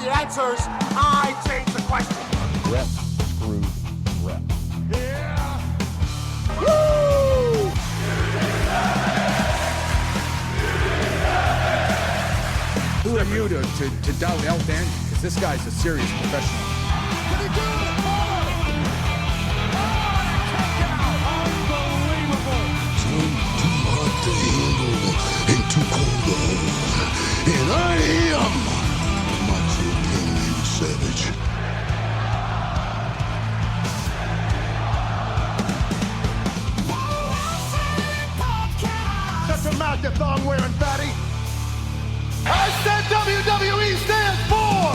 the answers, I change the question. Rep screws rep. Yeah. Woo! Who are you to doubt El Dandy? Because this guy's a serious professional. Did he do it? Too hot to handle and too cold to hold. And I am Macho King Savage. Shut your mouth, you thong-wearing fatty. I said WWE stands for...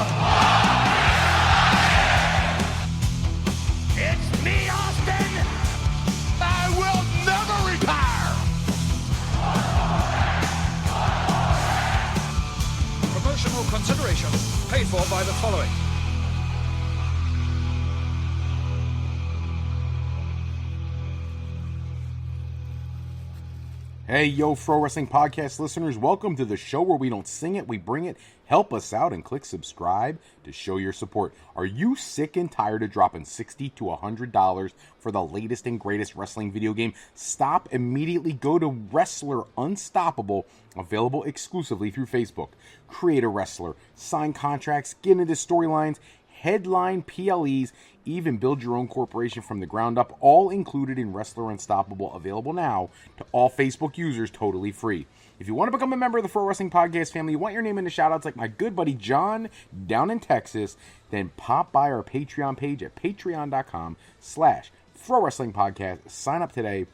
It's me, Austin. I will never retire. Promotional consideration paid for by the following. Hey, yo, Pro Wrestling Podcast listeners, welcome to the show where we don't sing it, we bring it. Help us out and click subscribe to show your support. Are you sick and tired of dropping $60 to $100 for the latest and greatest wrestling video game? Stop immediately. Go to Wrestler Unstoppable, available exclusively through Facebook. Create a wrestler, sign contracts, get into storylines, headline PLEs, even build your own corporation from the ground up, all included in Wrestler Unstoppable, available now to all Facebook users, totally free. If you want to become a member of the Pro Wrestling Podcast family, you want your name in the shoutouts like my good buddy John down in Texas, then pop by our Patreon page at patreon.com/Pro Wrestling Podcast. Sign up today.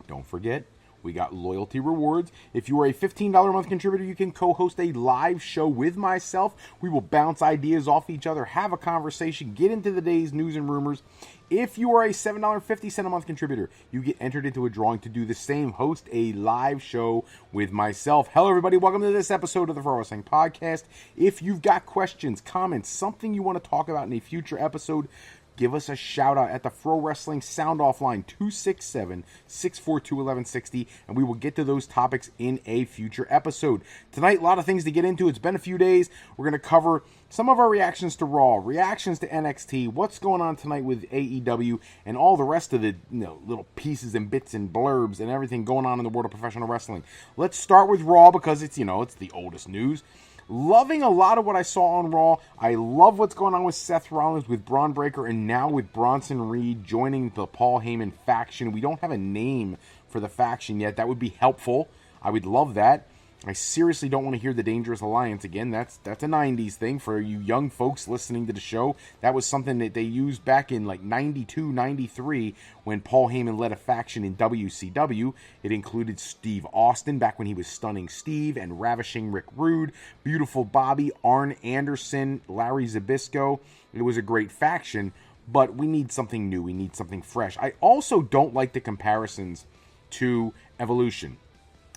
Don't forget, we got loyalty rewards. If you are a $15 a month contributor, you can co-host a live show with myself. We will bounce ideas off each other, have a conversation, get into the day's news and rumors. If you are a $7.50 a month contributor, you get entered into a drawing to do the same, host a live show with myself. Hello, everybody. Welcome to this episode of the Pro Wrestling Podcast. If you've got questions, comments, something you want to talk about in a future episode, give us a shout out at the Pro Wrestling Sound Off line 267-642-1160, and we will get to those topics in a future episode. Tonight, a lot of things to get into. It's been a few days. We're going to cover some of our reactions to Raw, reactions to NXT, what's going on tonight with AEW, and all the rest of the little pieces and bits and blurbs and everything going on in the world of professional wrestling. Let's start with Raw because it's the oldest news. Loving a lot of what I saw on Raw. I love what's going on with Seth Rollins, with Braun Breaker, and now with Bronson Reed joining the Paul Heyman faction. We don't have a name for the faction yet. That would be helpful. I would love that. I seriously don't want to hear the Dangerous Alliance again. That's a 90s thing for you young folks listening to the show. That was something that they used back in like 92, 93 when Paul Heyman led a faction in WCW. It included Steve Austin back when he was Stunning Steve and Ravishing Rick Rude, Beautiful Bobby, Arn Anderson, Larry Zbyszko. It was a great faction, but we need something new. We need something fresh. I also don't like the comparisons to Evolution.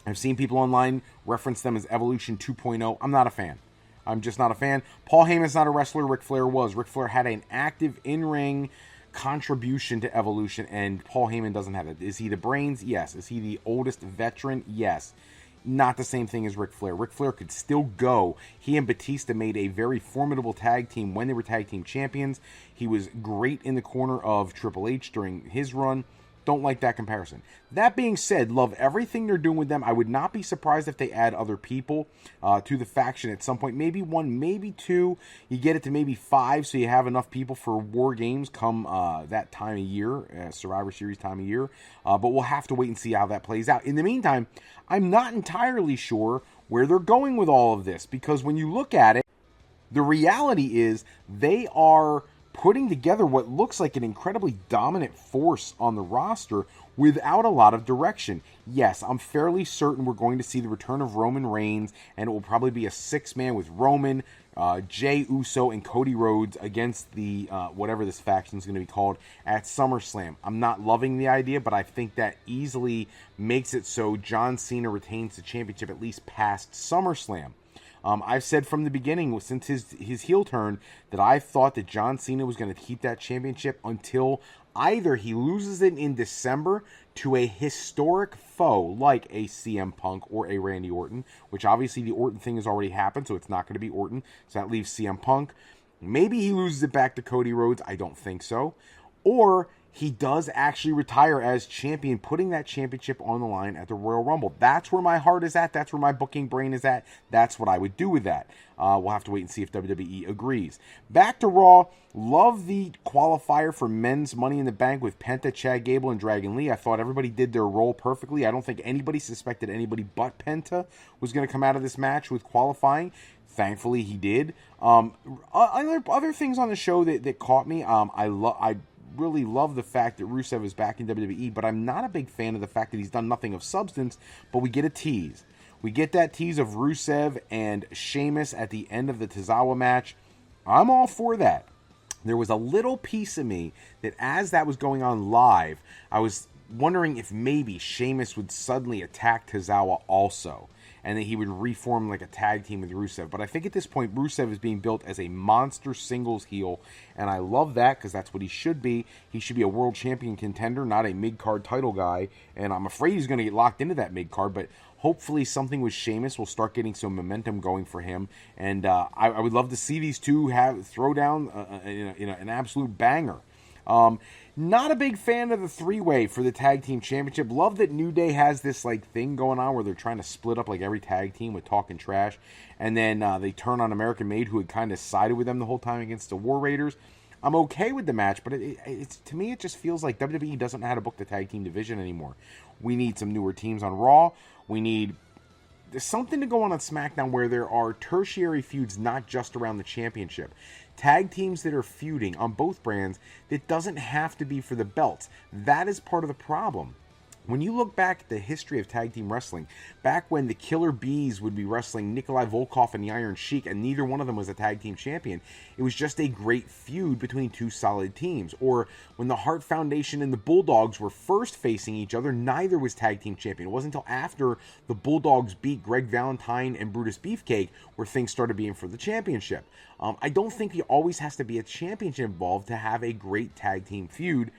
I've seen people online reference them as Evolution 2.0. I'm not a fan. I'm just not a fan. Paul Heyman's not a wrestler. Ric Flair was. Ric Flair had an active in-ring contribution to Evolution, and Paul Heyman doesn't have it. Is he the brains? Yes. Is he the oldest veteran? Yes. Not the same thing as Ric Flair. Ric Flair could still go. He and Batista made a very formidable tag team when they were tag team champions. He was great in the corner of Triple H during his run. Don't like that comparison. That being said, love everything they're doing with them. I would not be surprised if they add other people to the faction at some point. Maybe one, maybe two. You get it to maybe 5, so you have enough people for War Games come that time of year, Survivor Series time of year. But we'll have to wait and see how that plays out. In the meantime, I'm not entirely sure where they're going with all of this, because when you look at it, the reality is they are putting together what looks like an incredibly dominant force on the roster without a lot of direction. Yes, I'm fairly certain we're going to see the return of Roman Reigns, and it will probably be a 6-man with Roman, Jey Uso, and Cody Rhodes against the whatever this faction is going to be called at SummerSlam. I'm not loving the idea, but I think that easily makes it so John Cena retains the championship at least past SummerSlam. I've said from the beginning, since his heel turn, that I thought that John Cena was going to keep that championship until Either he loses it in December to a historic foe like a CM Punk or a Randy Orton, which obviously the Orton thing has already happened, so it's not going to be Orton. So that leaves CM Punk. Maybe he loses it back to Cody Rhodes. I don't think so. Or he does actually retire as champion, putting that championship on the line at the Royal Rumble. That's where my heart is at. That's where my booking brain is at. That's what I would do with that. We'll have to wait and see if WWE agrees. Back to Raw. Love the qualifier for men's Money in the Bank with Penta, Chad Gable, and Dragon Lee. I thought everybody did their role perfectly. I don't think anybody suspected anybody but Penta was going to come out of this match with qualifying. Thankfully, he did. Other things on the show that caught me. I really love the fact that Rusev is back in WWE, but I'm not a big fan of the fact that he's done nothing of substance, but we get a tease. We get that tease of Rusev and Sheamus at the end of the Tozawa match. I'm all for that. There was a little piece of me that as that was going on live, I was wondering if maybe Sheamus would suddenly attack Tozawa also, and that he would reform like a tag team with Rusev. But I think at this point, Rusev is being built as a monster singles heel, and I love that because that's what he should be. He should be a world champion contender, not a mid-card title guy, and I'm afraid he's going to get locked into that mid-card, but hopefully something with Sheamus will start getting some momentum going for him, and I would love to see these two throw down an absolute banger. Not a big fan of the three-way for the tag team championship. Love that New Day has this like thing going on where they're trying to split up like every tag team with talking trash, and then they turn on American Made, who had kind of sided with them the whole time against the War Raiders. I'm okay with the match, but it's to me it just feels like WWE doesn't know how to book the tag team division anymore. We need some newer teams on Raw. There's something to go on SmackDown where there are tertiary feuds, not just around the championship. Tag teams that are feuding on both brands, that doesn't have to be for the belts. That is part of the problem. When you look back at the history of tag team wrestling, back when the Killer Bees would be wrestling Nikolai Volkov and the Iron Sheik, and neither one of them was a tag team champion, it was just a great feud between two solid teams. Or when the Hart Foundation and the Bulldogs were first facing each other, neither was tag team champion. It wasn't until after the Bulldogs beat Greg Valentine and Brutus Beefcake where things started being for the championship. I don't think he always has to be a championship involved to have a great tag team feud.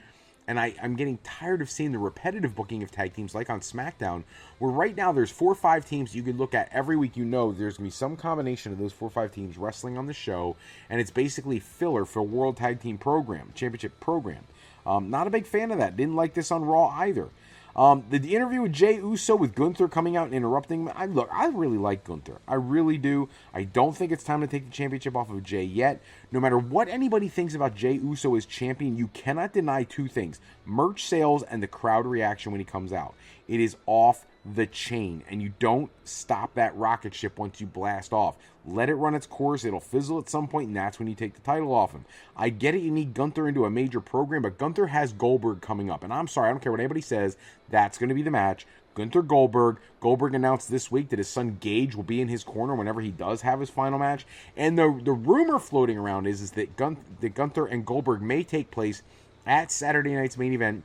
And I'm getting tired of seeing the repetitive booking of tag teams like on SmackDown, where right now there's 4 or 5 teams you can look at every week. You know there's going to be some combination of those 4 or 5 teams wrestling on the show, and it's basically filler for a World Tag Team Championship program. Not a big fan of that. Didn't like this on Raw either. The interview with Jey Uso with Gunther coming out and interrupting. I really like Gunther. I really do. I don't think it's time to take the championship off of Jey yet. No matter what anybody thinks about Jey Uso as champion, you cannot deny 2 things. Merch sales and the crowd reaction when he comes out. It is off the chain, and you don't stop that rocket ship once you blast off. Let it run its course. It'll fizzle at some point, and that's when you take the title off him. I get it, you need Gunther into a major program, but Gunther has Goldberg coming up, and I'm sorry, I don't care what anybody says, that's going to be the match. Gunther Goldberg. Goldberg announced this week that his son Gage will be in his corner whenever he does have his final match, and the rumor floating around is that Gunther and Goldberg may take place at Saturday night's main event.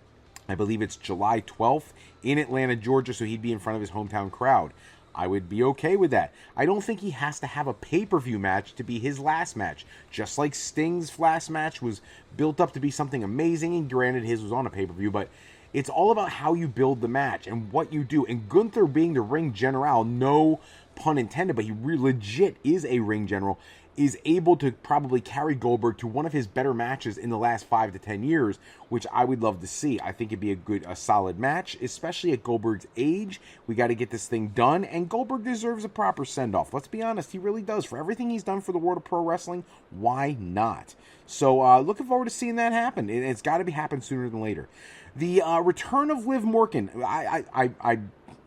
I believe it's July 12th in Atlanta, Georgia, so he'd be in front of his hometown crowd. I would be okay with that. I don't think he has to have a pay-per-view match to be his last match. Just like Sting's last match was built up to be something amazing, and granted his was on a pay-per-view, but it's all about how you build the match and what you do. And Gunther being the ring general, no pun intended, but he legit is a ring general, is able to probably carry Goldberg to one of his better matches in the last 5 to 10 years, which I would love to see. I think it'd be a solid match, especially at Goldberg's age. We got to get this thing done, and Goldberg deserves a proper send-off. Let's be honest, he really does. For everything he's done for the world of pro wrestling, why not? So looking forward to seeing that happen. It's got to happen sooner than later. The return of Liv Morgan. I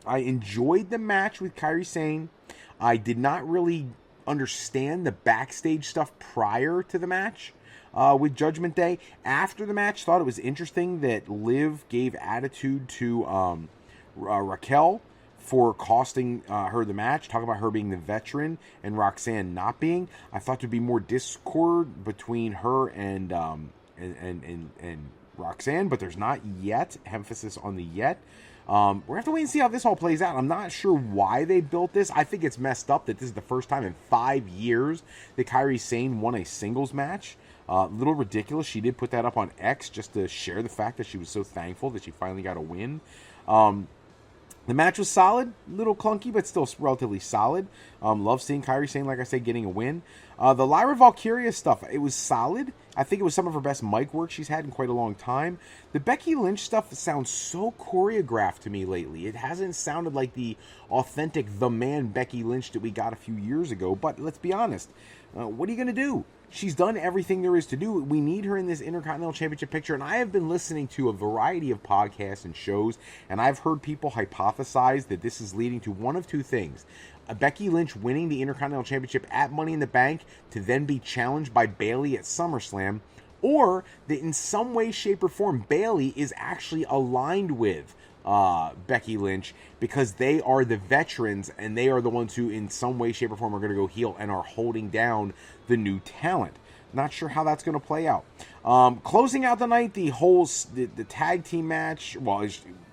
enjoyed the match with Kairi Sane. I did not really understand the backstage stuff prior to the match with Judgment Day. After the match, thought it was interesting that Liv gave attitude to Raquel for costing her the match, talking about her being the veteran and Roxanne not being. I thought there'd be more discord between her and Roxanne, but there's not yet. Emphasis on the yet. We're going to have to wait and see how this all plays out. I'm not sure why they built this. I think it's messed up that this is the first time in 5 years that Kairi Sane won a singles match. A little ridiculous. She did put that up on X just to share the fact that she was so thankful that she finally got a win. The match was solid, a little clunky, but still relatively solid. Love seeing Kairi Sane, like I said, getting a win. The Lyra Valkyria stuff, it was solid. I think it was some of her best mic work she's had in quite a long time. The Becky Lynch stuff sounds so choreographed to me lately. It hasn't sounded like the authentic The Man Becky Lynch that we got a few years ago. But let's be honest, what are you going to do? She's done everything there is to do. We need her in this Intercontinental Championship picture. And I have been listening to a variety of podcasts and shows, and I've heard people hypothesize that this is leading to one of two things. Becky Lynch winning the Intercontinental Championship at Money in the Bank to then be challenged by Bayley at SummerSlam, or that in some way, shape, or form, Bayley is actually aligned with Becky Lynch because they are the veterans and they are the ones who in some way, shape, or form are going to go heel and are holding down the new talent. Not sure how that's going to play out. Closing out the night, the tag team match, well,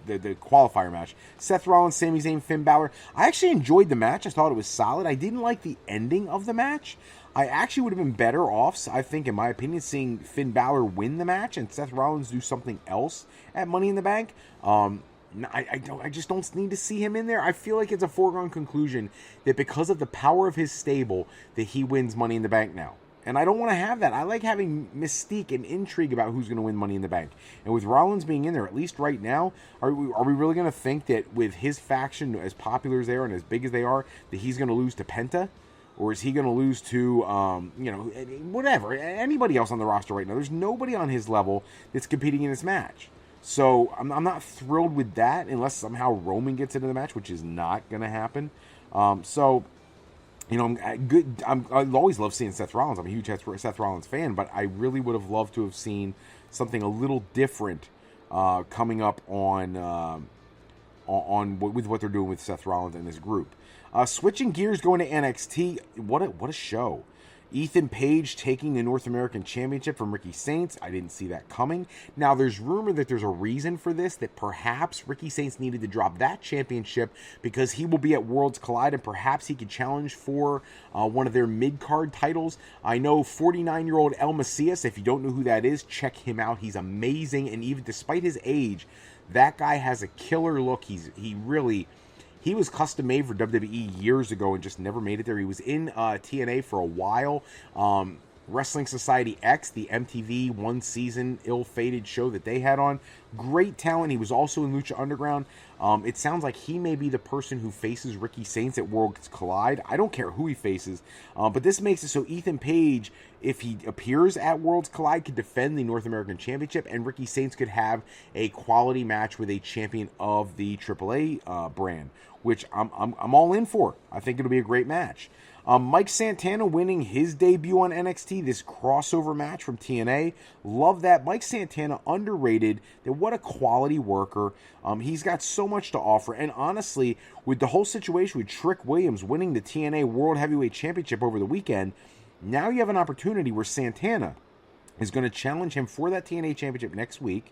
the qualifier match, Seth Rollins, Sami Zayn, Finn Balor. I actually enjoyed the match. I thought it was solid. I didn't like the ending of the match. I actually would have been better off, I think, in my opinion, seeing Finn Balor win the match and Seth Rollins do something else at Money in the Bank. I just don't need to see him in there. I feel like it's a foregone conclusion that because of the power of his stable, that he wins Money in the Bank now. And I don't want to have that. I like having mystique and intrigue about who's going to win Money in the Bank. And with Rollins being in there, at least right now, are we really going to think that with his faction as popular as they are and as big as they are, that he's going to lose to Penta? Or is he going to lose to, whatever, anybody else on the roster right now? There's nobody on his level that's competing in this match. So I'm not thrilled with that unless somehow Roman gets into the match, which is not going to happen. I always love seeing Seth Rollins. I'm a huge Seth Rollins fan, but I really would have loved to have seen something a little different coming up on with what they're doing with Seth Rollins and this group. Switching gears, going to NXT. What a show! Ethan Page taking the North American Championship from Ricky Saints. I didn't see that coming. Now, there's rumor that there's a reason for this, that perhaps Ricky Saints needed to drop that championship because he will be at Worlds Collide and perhaps he could challenge for one of their mid-card titles. I know 49-year-old El Macias, if you don't know who that is, check him out. He's amazing, and even despite his age, that guy has a killer look. He was custom made for WWE years ago and just never made it there. He was in TNA for a while. Wrestling Society X, the MTV one-season ill-fated show that they had on. Great talent. He was also in Lucha Underground. It sounds like he may be the person who faces Ricky Saints at Worlds Collide. I don't care who he faces. But this makes it so Ethan Page, if he appears at Worlds Collide, could defend the North American Championship, and Ricky Saints could have a quality match with a champion of the AAA brand, which I'm all in for. I think it'll be a great match. Mike Santana winning his debut on NXT, this crossover match from TNA. Love that. Mike Santana, underrated. What a quality worker. He's got so much to offer. And honestly, with the whole situation with Trick Williams winning the TNA World Heavyweight Championship over the weekend, now you have an opportunity where Santana is going to challenge him for that TNA Championship next week.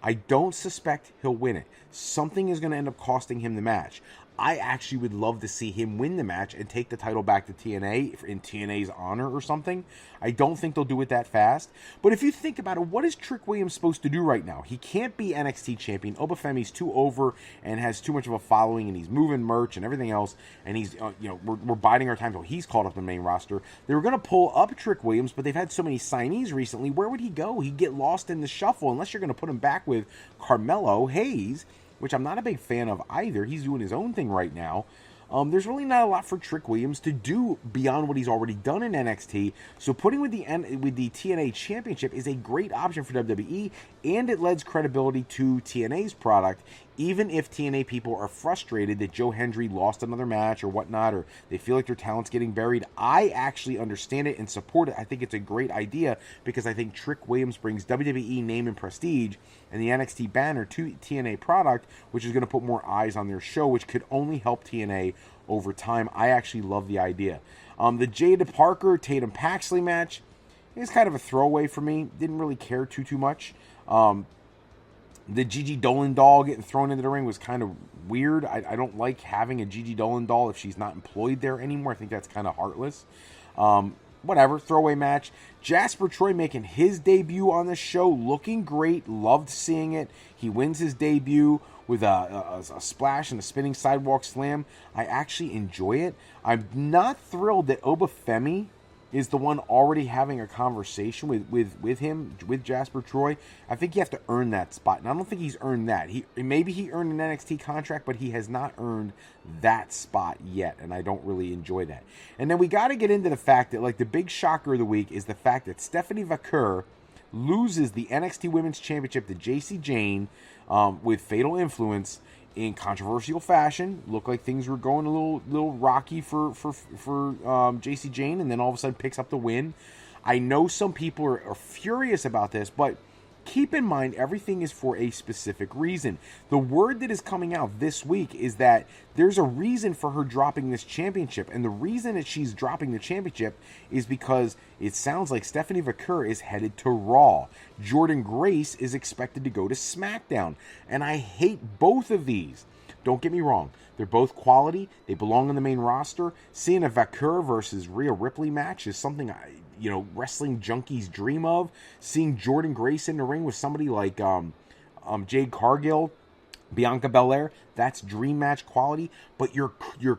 I don't suspect he'll win it. Something is going to end up costing him the match. I actually would love to see him win the match and take the title back to TNA in TNA's honor or something. I don't think they'll do it that fast. But if you think about it, what is Trick Williams supposed to do right now? He can't be NXT champion. Obafemi's too over and has too much of a following, and he's moving merch and everything else. And he's, we're biding our time until he's called up the main roster. They were going to pull up Trick Williams, but they've had so many signees recently. Where would he go? He'd get lost in the shuffle unless you're going to put him back with Carmelo Hayes, which I'm not a big fan of either. He's doing his own thing right now. There's really not a lot for Trick Williams to do beyond what he's already done in NXT. So putting with the TNA Championship is a great option for WWE, and it lends credibility to TNA's product, even if TNA people are frustrated that Joe Hendry lost another match or whatnot, or they feel like their talent's getting buried. I actually understand it and support it. I think it's a great idea because I think Trick Williams brings WWE name and prestige and the NXT banner to TNA product, which is going to put more eyes on their show, which could only help TNA over time. I actually love the idea. The Jada Parker Tatum Paxley match is kind of a throwaway for me. Didn't really care too much. The Gigi Dolan doll getting thrown into the ring was kind of weird. I don't like having a Gigi Dolan doll if she's not employed there anymore. I think that's kind of heartless. Whatever, throwaway match. Jasper Troy making his debut on the show, looking great. Loved seeing it. He wins his debut with a splash and a spinning sidewalk slam. I actually enjoy it. I'm not thrilled that Obafemi is the one already having a conversation with him, with Jasper Troy. I think you have to earn that spot, and I don't think he's earned that. Maybe he earned an NXT contract, but he has not earned that spot yet, and I don't really enjoy that. And then we got to get into the fact that, like, the big shocker of the week is the fact that Stephanie Vaquer loses the NXT Women's Championship to JC Jane with Fatal Influence in controversial fashion. Looked like things were going a little rocky for JC Jane, and then all of a sudden picks up the win. I know some people are furious about this, but keep in mind everything is for a specific reason. The word that is coming out this week is that there's a reason for her dropping this championship, and the reason that she's dropping the championship is because it sounds like Stephanie Vaquer is headed to Raw. Jordan Grace is expected to go to SmackDown, and I hate both of these. Don't get me wrong. They're both quality. They belong on the main roster. Seeing a Vaquer versus Rhea Ripley match is something wrestling junkies dream of. Seeing Jordan Grace in the ring with somebody like Jade Cargill, Bianca Belair, that's dream match quality. But your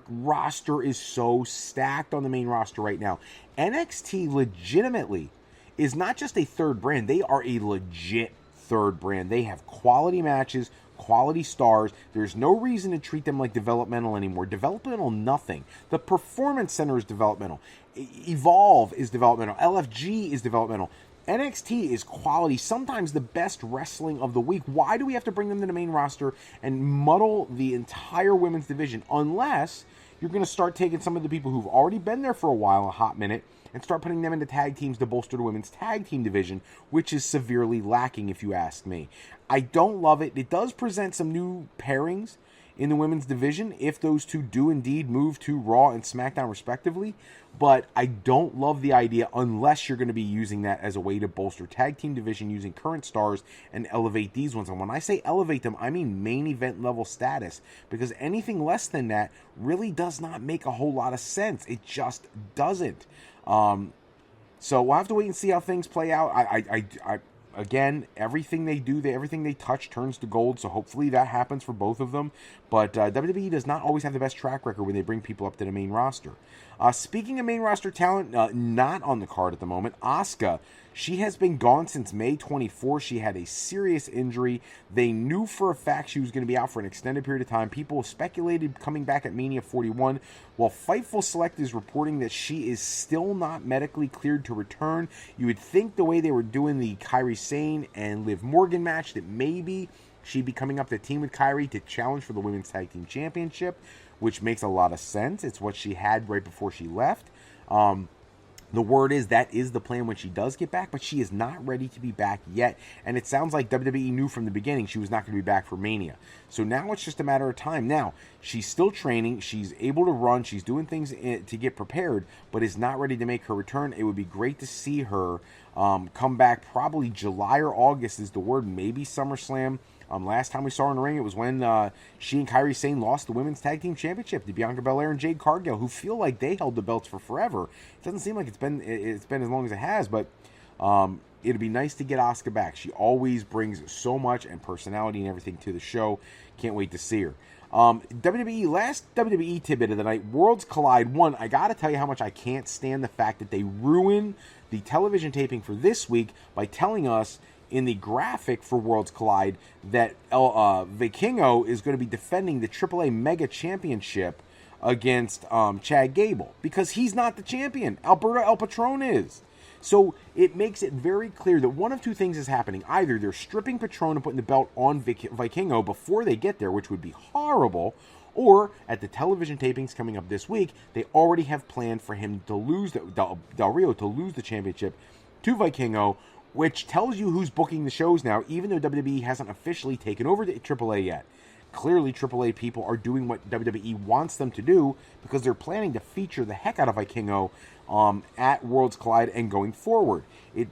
roster is so stacked on the main roster right now. NXT legitimately is not just a third brand. They are a legit third brand. They have quality matches, quality stars. There's no reason to treat them like developmental anymore. Developmental nothing. The Performance Center is developmental. Evolve is developmental. LFG is developmental. NXT is quality, sometimes the best wrestling of the week. Why do we have to bring them to the main roster and muddle the entire women's division? Unless you're going to start taking some of the people who've already been there for a while, a hot minute, and start putting them into tag teams to bolster the women's tag team division, which is severely lacking, if you ask me. I don't love it. It does present some new pairings in the women's division if those two do indeed move to Raw and SmackDown respectively, but I don't love the idea unless you're going to be using that as a way to bolster tag team division using current stars and elevate these ones. And when I say elevate them, I mean main event level status, because anything less than that really does not make a whole lot of sense. It just doesn't. So we'll have to wait and see how things play out. Again, everything they do, everything they touch turns to gold, so hopefully that happens for both of them. But WWE does not always have the best track record when they bring people up to the main roster. Speaking of main roster talent, not on the card at the moment, Asuka. She has been gone since May 24. She had a serious injury. They knew for a fact she was going to be out for an extended period of time. People speculated coming back at Mania 41. While Fightful Select is reporting that she is still not medically cleared to return, you would think the way they were doing the Kairi Sane and Liv Morgan match that maybe she'd be coming up to team with Kairi to challenge for the Women's Tag Team Championship, which makes a lot of sense. It's what she had right before she left. The word is that is the plan when she does get back, but she is not ready to be back yet. And it sounds like WWE knew from the beginning she was not going to be back for Mania. So now it's just a matter of time. Now, she's still training. She's able to run. She's doing things to get prepared, but is not ready to make her return. It would be great to see her come back probably July or August is the word, maybe SummerSlam. Last time we saw her in the ring, it was when she and Kairi Sane lost the Women's Tag Team Championship to Bianca Belair and Jade Cargill, who feel like they held the belts for forever. It doesn't seem like it's been as long as it has, but it'd be nice to get Asuka back. She always brings so much and personality and everything to the show. Can't wait to see her. WWE, last WWE tidbit of the night, Worlds Collide 1. I gotta tell you how much I can't stand the fact that they ruin the television taping for this week by telling us in the graphic for Worlds Collide that Vikingo is going to be defending the AAA Mega Championship against Chad Gable, because he's not the champion. Alberto El Patron is. So it makes it very clear that one of two things is happening. Either they're stripping Patron and putting the belt on Vikingo before they get there, which would be horrible, or at the television tapings coming up this week, they already have planned for him to lose, Del Rio to lose the championship to Vikingo, which tells you who's booking the shows now, even though WWE hasn't officially taken over the AAA yet. Clearly, AAA people are doing what WWE wants them to do, because they're planning to feature the heck out of Vikingo at Worlds Collide and going forward.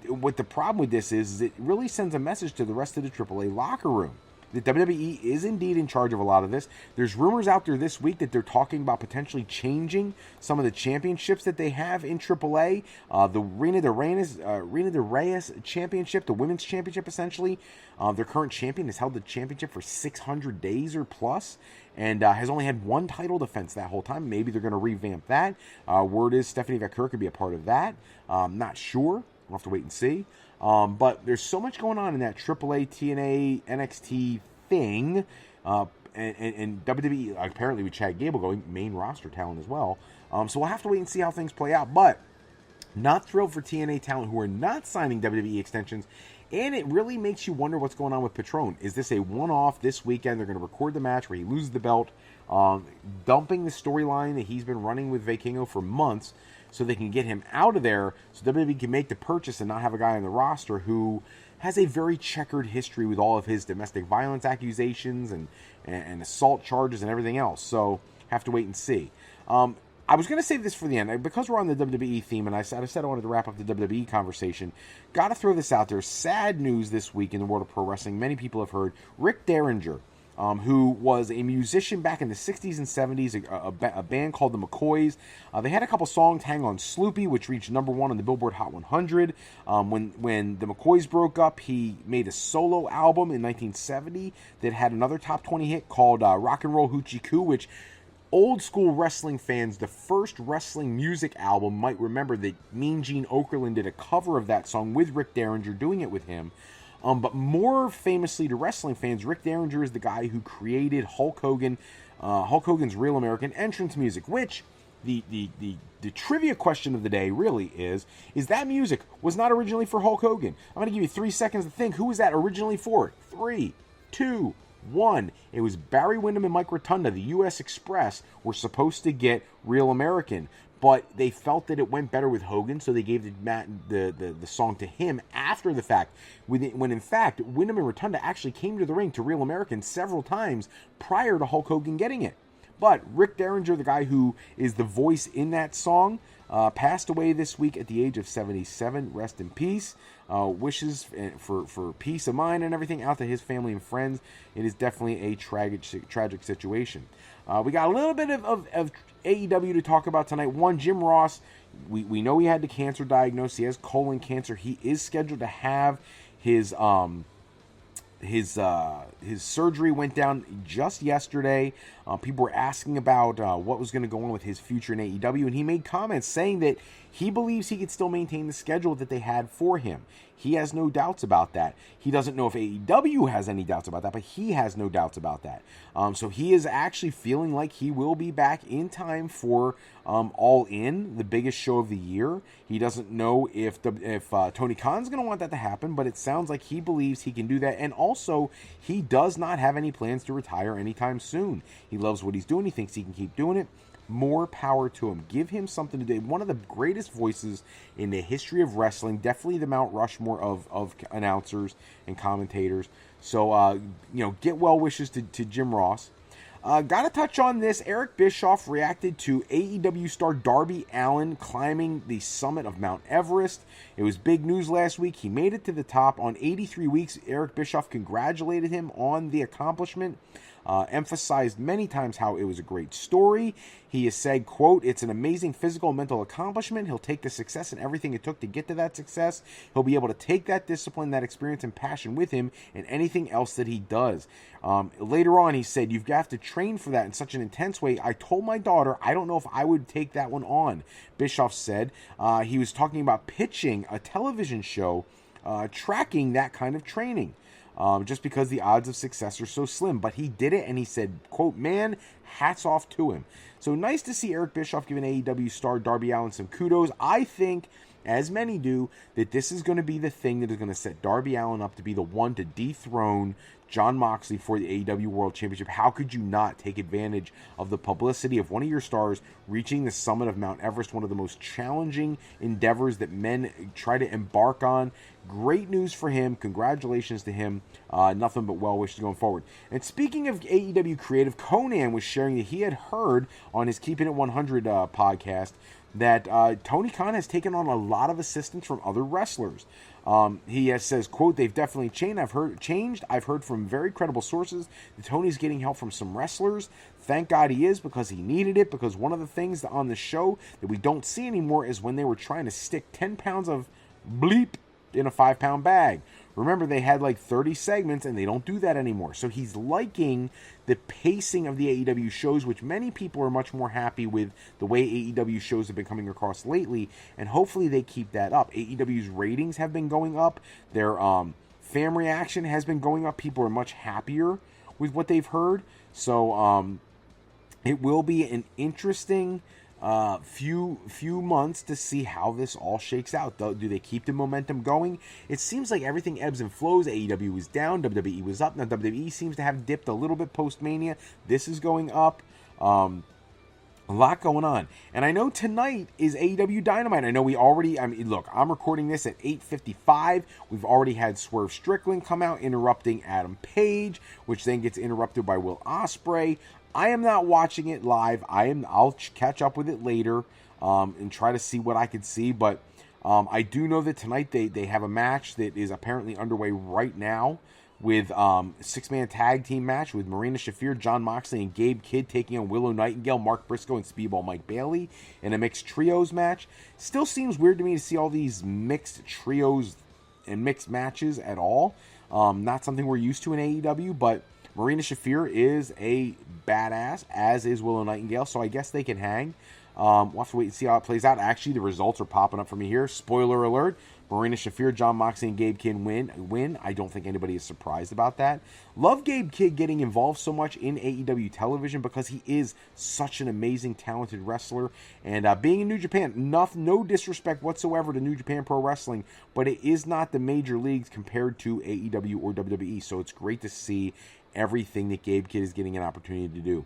What the problem with this is it really sends a message to the rest of the AAA locker room. that WWE is indeed in charge of a lot of this. There's rumors out there this week that they're talking about potentially changing some of the championships that they have in AAA. The Reina de Reyes championship, the women's championship essentially. Their current champion has held the championship for 600 days or plus, and has only had one title defense that whole time. Maybe they're going to revamp that. Word is Stephanie Vaquer could be a part of that. Not sure. We'll have to wait and see. But there's so much going on in that AAA, TNA, NXT thing. And WWE, apparently with Chad Gable going, main roster talent as well. So we'll have to wait and see how things play out. But not thrilled for TNA talent who are not signing WWE extensions. And it really makes you wonder what's going on with Patron. Is this a one-off this weekend? They're going to record the match where he loses the belt, dumping the storyline that he's been running with Vikingo for months so they can get him out of there so WWE can make the purchase and not have a guy on the roster who has a very checkered history with all of his domestic violence accusations and assault charges and everything else. So, have to wait and see. I was going to save this for the end. Because we're on the WWE theme, and I said I wanted to wrap up the WWE conversation, got to throw this out there. Sad news this week in the world of pro wrestling. Many people have heard Rick Derringer, who was a musician back in the 60s and 70s, a band called the McCoys. They had a couple songs, Hang On Sloopy, which reached #1 on the Billboard Hot 100. When the McCoys broke up, he made a solo album in 1970 that had another top 20 hit called Rock and Roll Hoochie Coo, which old school wrestling fans, the first wrestling music album, might remember that Mean Gene Okerlund did a cover of that song with Rick Derringer doing it with him. But more famously to wrestling fans, Rick Derringer is the guy who created Hulk Hogan's Real American Entrance music, which the trivia question of the day really is that music was not originally for Hulk Hogan. I'm going to give you 3 seconds to think. Who was that originally for? 3, 2, 1. It was Barry Windham and Mike Rotunda. The U.S. Express were supposed to get Real American, but they felt that it went better with Hogan, so they gave the song to him after the fact. When in fact, Windham and Rotunda actually came to the ring to Real American several times prior to Hulk Hogan getting it. But Rick Derringer, the guy who is the voice in that song, passed away this week at the age of 77. Rest in peace. Wishes for peace of mind and everything out to his family and friends. It is definitely a tragic situation. We got a little bit of AEW to talk about tonight. One, Jim Ross, we know he had the cancer diagnosis. He has colon cancer. He is scheduled to have his surgery went down just yesterday. People were asking about what was going to go on with his future in AEW, and he made comments saying that he believes he could still maintain the schedule that they had for him. He has no doubts about that. He doesn't know if AEW has any doubts about that, but he has no doubts about that. So he is actually feeling like he will be back in time for All In, the biggest show of the year. He doesn't know if Tony Khan's going to want that to happen, but it sounds like he believes he can do that. And also, he does not have any plans to retire anytime soon. He loves what he's doing. He thinks he can keep doing it. More power to him. Give him something to do. One of the greatest voices in the history of wrestling. Definitely the Mount Rushmore of announcers and commentators. So, get well wishes to Jim Ross. Got to touch on this. Eric Bischoff reacted to AEW star Darby Allin climbing the summit of Mount Everest. It was big news last week. He made it to the top on 83 weeks. Eric Bischoff congratulated him on the accomplishment. Emphasized many times how it was a great story. He has said, quote, "It's an amazing physical and mental accomplishment. He'll take the success and everything it took to get to that success. He'll be able to take that discipline, that experience, and passion with him in anything else that he does." Later on, he said, "You've got to train for that in such an intense way. I told my daughter, I don't know if I would take that one on." Bischoff said he was talking about pitching a television show tracking that kind of training. Just because the odds of success are so slim. But he did it, and he said, quote, "Man, hats off to him." So nice to see Eric Bischoff giving AEW star Darby Allin some kudos. I think, as many do, that this is going to be the thing that is going to set Darby Allin up to be the one to dethrone Jon Moxley for the AEW World Championship. How could you not take advantage of the publicity of one of your stars reaching the summit of Mount Everest, one of the most challenging endeavors that men try to embark on? Great news for him. Congratulations to him. Nothing but well wishes going forward. And speaking of AEW creative, Conan was sharing that he had heard on his Keeping It 100 podcast that Tony Khan has taken on a lot of assistance from other wrestlers. Says, quote, they've definitely changed. I've heard from very credible sources that Tony's getting help from some wrestlers. Thank God he is, because he needed it, because one of the things on the show that we don't see anymore is when they were trying to stick 10 pounds of bleep in a 5-pound bag. Remember, they had like 30 segments, and they don't do that anymore. So he's liking the pacing of the AEW shows, which many people are much more happy with the way AEW shows have been coming across lately, and hopefully they keep that up. AEW's ratings have been going up. Their fan reaction has been going up. People are much happier with what they've heard. So it will be an interesting few months to see how this all shakes out. Do they keep the momentum going? It seems like everything ebbs and flows. AEW was down, WWE was up. Now WWE seems to have dipped a little bit post-Mania. This is going up. A lot going on. And I know tonight is AEW Dynamite. I know look, I'm recording this at 8:55. We've already had Swerve Strickland come out interrupting Adam Page, which then gets interrupted by Will Ospreay. I am not watching it live. I'll catch up with it later and try to see what I can see. But I do know that tonight they have a match that is apparently underway right now with a 6-man tag team match with Marina Shafir, Jon Moxley, and Gabe Kidd taking on Willow Nightingale, Mark Briscoe, and Speedball Mike Bailey in a mixed trios match. Still seems weird to me to see all these mixed trios and mixed matches at all. Not something we're used to in AEW, but Marina Shafir is a badass, as is Willow Nightingale, so I guess they can hang. We'll have to wait and see how it plays out. Actually, the results are popping up for me here. Spoiler alert, Marina Shafir, Jon Moxley, and Gabe Kidd win. I don't think anybody is surprised about that. Love Gabe Kidd getting involved so much in AEW television because he is such an amazing, talented wrestler. And being in New Japan, no disrespect whatsoever to New Japan Pro Wrestling, but it is not the major leagues compared to AEW or WWE, so it's great to see everything that Gabe Kidd is getting an opportunity to do.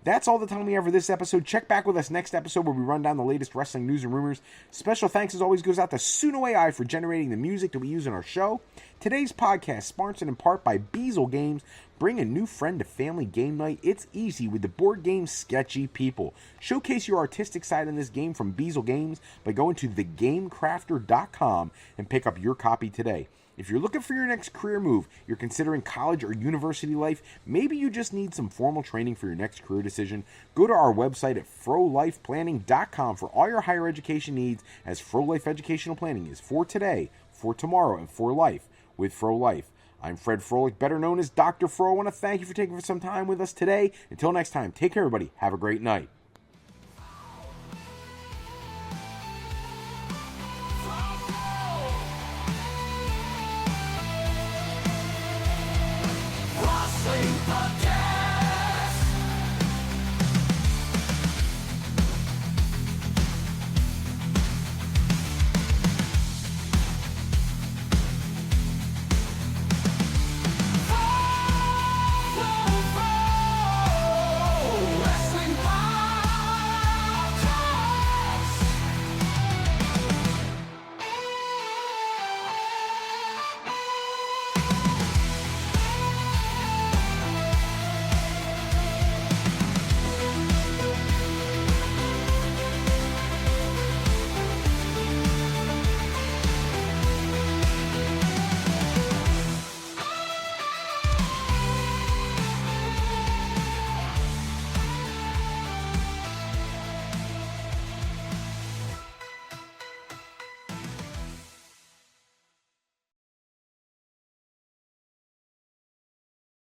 That's all the time we have for this episode. Check back with us next episode where we run down the latest wrestling news and rumors. Special thanks as always goes out to Suno AI for generating the music that we use in our show. Today's podcast sponsored in part by Beazle Games. Bring a new friend to family game night. It's easy with the board game Sketchy People. Showcase your artistic side in this game from Beazle Games by going to thegamecrafter.com and pick up your copy today. If you're looking for your next career move, you're considering college or university life, maybe you just need some formal training for your next career decision, go to our website at frolifeplanning.com for all your higher education needs, as Fro Life Educational Planning is for today, for tomorrow, and for life with Fro Life. I'm Fred Froelich, better known as Dr. Fro. I want to thank you for taking some time with us today. Until next time, take care, everybody. Have a great night.